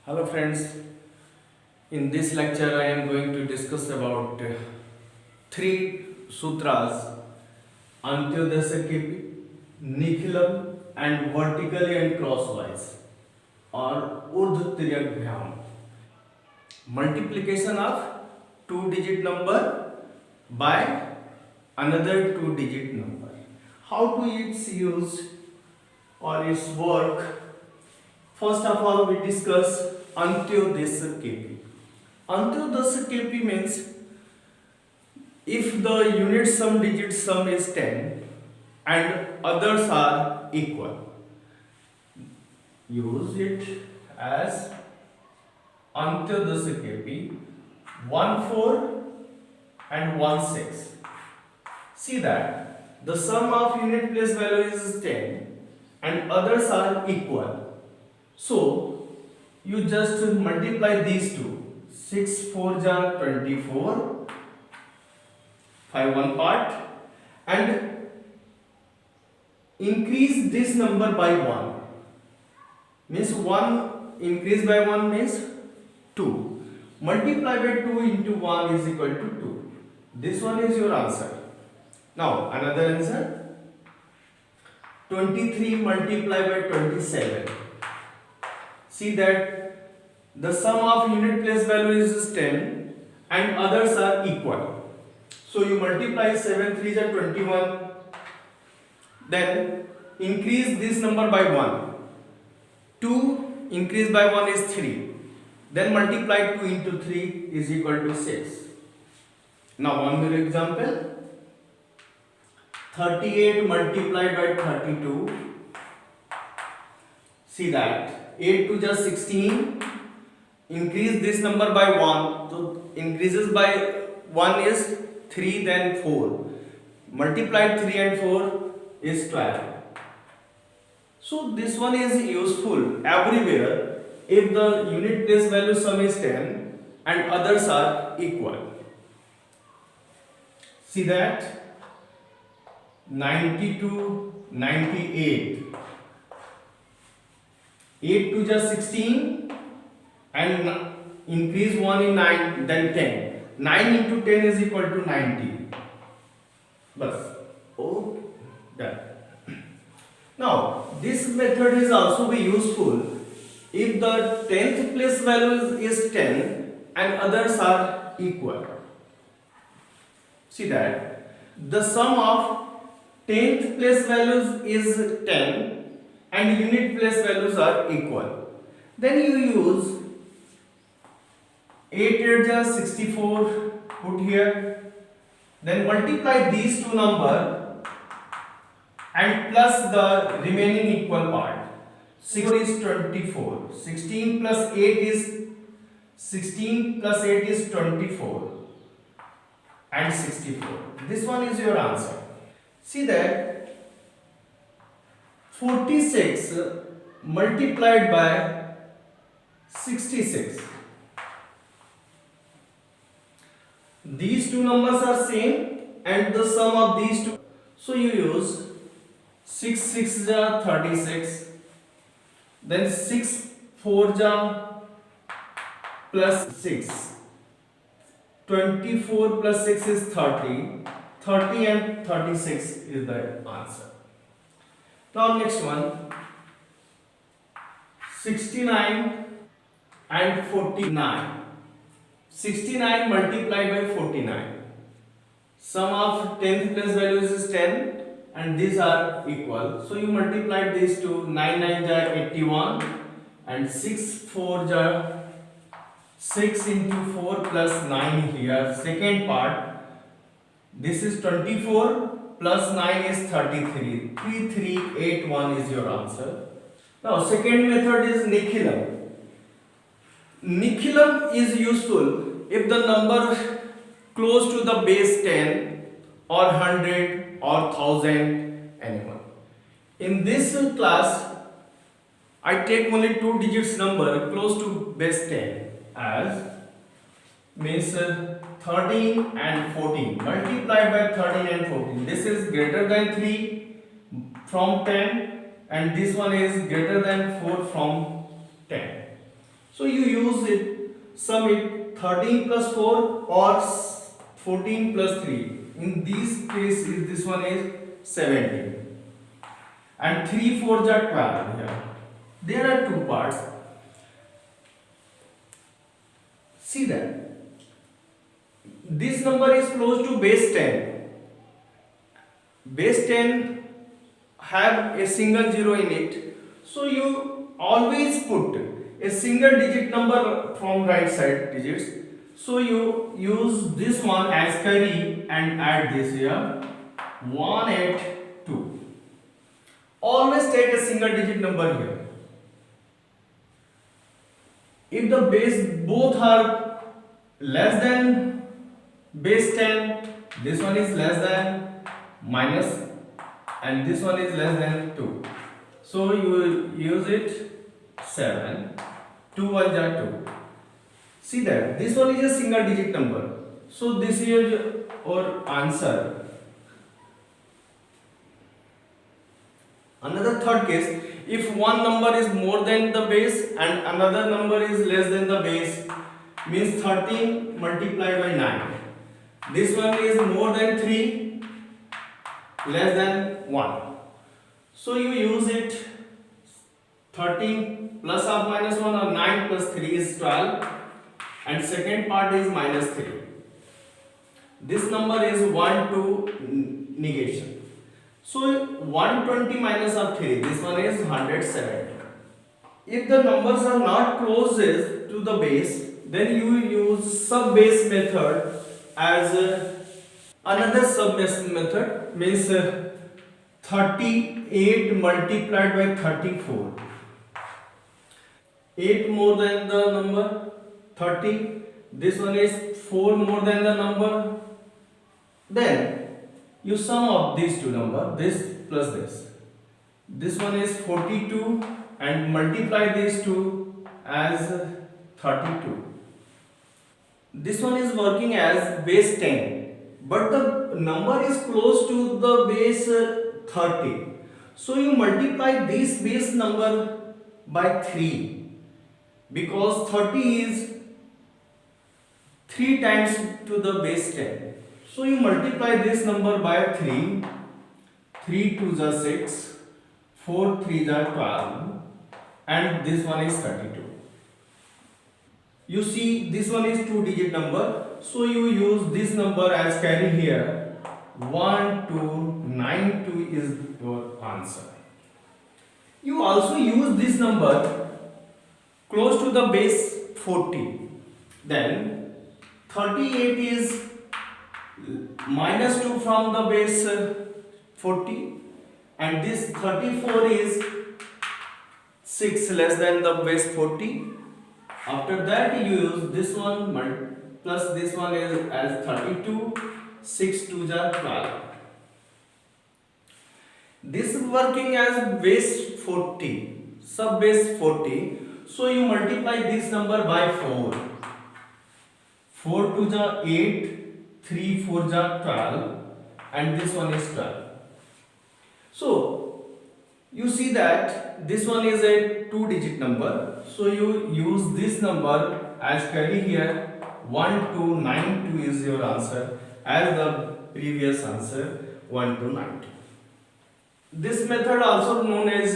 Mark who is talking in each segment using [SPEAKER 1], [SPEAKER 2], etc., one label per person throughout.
[SPEAKER 1] Hello friends, in this lecture I am going to discuss about three sutras, Antyodasya Nikhilam and vertically and crosswise or Urdhva. Multiplication of two-digit number by another two-digit number. How to its use or its work? First of all, we discuss Antyodasya KP. Antyodasya KP means if the unit sum digit sum is 10 and others are equal, use it as Antyodasya KP 1 4 and 1 6. See that the sum of unit place value is 10 and others are equal. So you just multiply these two. 6 4 ja 24, 5 one part, and increase this number by 1. Means 1 increase by 1 means 2. Multiply by 2 into 1 is equal to 2. This one is your answer. Now another answer. 23 multiplied by 27. See that the sum of unit place value is 10 and others are equal. So you multiply 7 3 is 21. Then increase this number by 1. 2 increased by 1 is 3. Then multiply 2 into 3 is equal to 6. Now one more example. 38 multiplied by 32. See that 8 to just 16. Increase this number by 1. So increases by 1 is 3 then 4. Multiplied 3 and 4 is 12. So this one is useful everywhere if the unit place value sum is 10 and others are equal. See that 90 to 98. 8 to just 16 and increase 1 in 9 then 10. 9 into 10 is equal to 90. Bas. Oh, done. Now this method is also be useful if the 10th place value is 10 and others are equal. See that the sum of 10th place values is 10 and unit place values are equal. Then you use 8 8 is 64, put here. Then multiply these two numbers and plus the remaining equal part. 6 is 24. 16 plus 8 is 24 and 64. This one is your answer. See that 46 multiplied by 66. These two numbers are same and the sum of these two. So you use 6 6 ja 36. Then 6 4 ja plus 6. 24 plus 6 is 30. 30 and 36 is the answer. Now next one. 69 and 49. 69 multiplied by 49. Sum of 10th place values is 10 and these are equal. So you multiply these two. 9 9 ja 81 and 6 4 ja 6 into 4 plus 9 here. Second part. This is 24 plus 9 is 33. 3381 is your answer. Now second method is Nikhilam. Nikhilam is useful if the number close to the base 10 or 100 or 1000 anyone. In this class I take only two digits number close to base 10 as means 13 and 14 multiplied by 13 and 14. This is greater than 3 from 10 and this one is greater than 4 from 10. So you use it, sum it 13 plus 4 or 14 plus 3. In this case, this one is 17. And 3 4s are 12 here. There are two parts. See that. This number is close to base 10. Base 10 have a single zero in it. So you always put a single digit number from right side digits. So you use this one as carry and add this here 182. Always take a single digit number here. If the base both are less than base 10, this one is less than minus and this one is less than 2. So you will use it 7. 2 1 are 2. See that this one is a single digit number. So this is your answer. Another third case, if one number is more than the base and another number is less than the base, means 13 multiplied by 9. This one is more than 3, less than 1. So you use it 13 plus or minus 1 or 9 plus 3 is 12 and second part is minus 3. This number is 1 to negation. So 120 minus of 3, this one is 170. If the numbers are not closest to the base, then you use sub-base method as another sub-base method means 38 multiplied by 34. 8 more than the number 30. This one is 4 more than the number. Then you sum up these two numbers, this plus this. This one is 42 and multiply these two as 32. This one is working as base 10, but the number is close to the base 30. So you multiply this base number by 3 because 30 is 3 times to the base 10. So you multiply this number by 3. 3 2s are 6, 4 3s are 12 and this one is 32. You see this one is 2 digit number. So you use this number as carry here. 1292 is your answer. You also use this number close to the base 40. Then 38 is minus 2 from the base 40 and this 34 is 6 less than the base 40. After that you use this one plus this one is as 32. 6 2s are 12. This is working as base 40, sub base 40. So you multiply this number by 4. 4 2s are 8. 3 4s are 12 and this one is 12. So you see that this one is a 2 digit number. So you use this number as carry here. 1292 is your answer as the previous answer 1292. This method also known as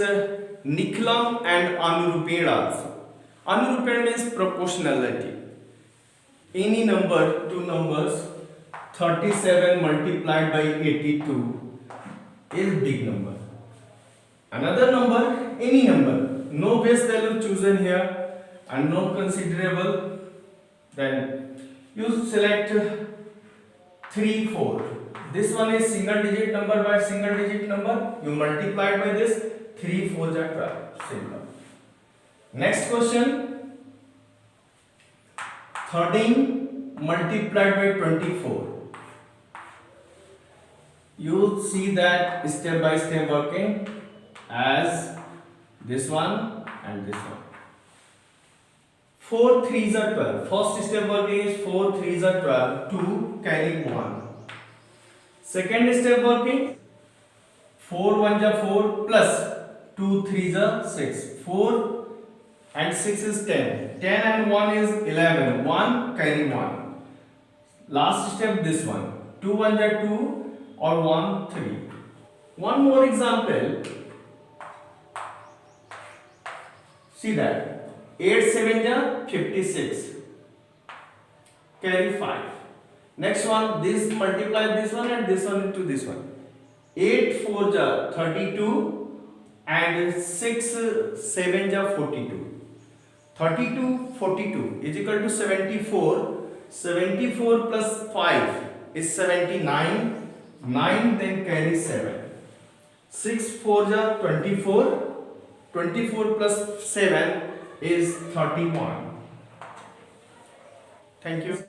[SPEAKER 1] Niklam and Anuruped also. Anuruped means proportionality. Any number, two numbers, 37 multiplied by 82 is big number. Another number, any number, no base value chosen here and no considerable, then you select 3 4. This one is single digit number by single digit number, you multiply by this, 3 4s are 12. Simple. Next question, 13 multiplied by 24. You see that step by step working as this one and this one. 4 3s are 12. First step working is 4 3s are 12. 2 carry 1. Second step working 4 1s are 4 plus 2 3s are 6. 4 and 6 is 10. 10 and 1 is 11. 1 carry 1. Last step this one. 2 1 are 2 or 1 3. One more example. See that. 8 7 are 56. Carry 5. Next one, this multiply this one and this one into this one. 8 4 are 32 and 6 7 are 42. 32 42 is equal to 74. 74 plus 5 is 79. 9 then carry 7. 6 4 are 24. 24 plus 7 is 31. Thank you.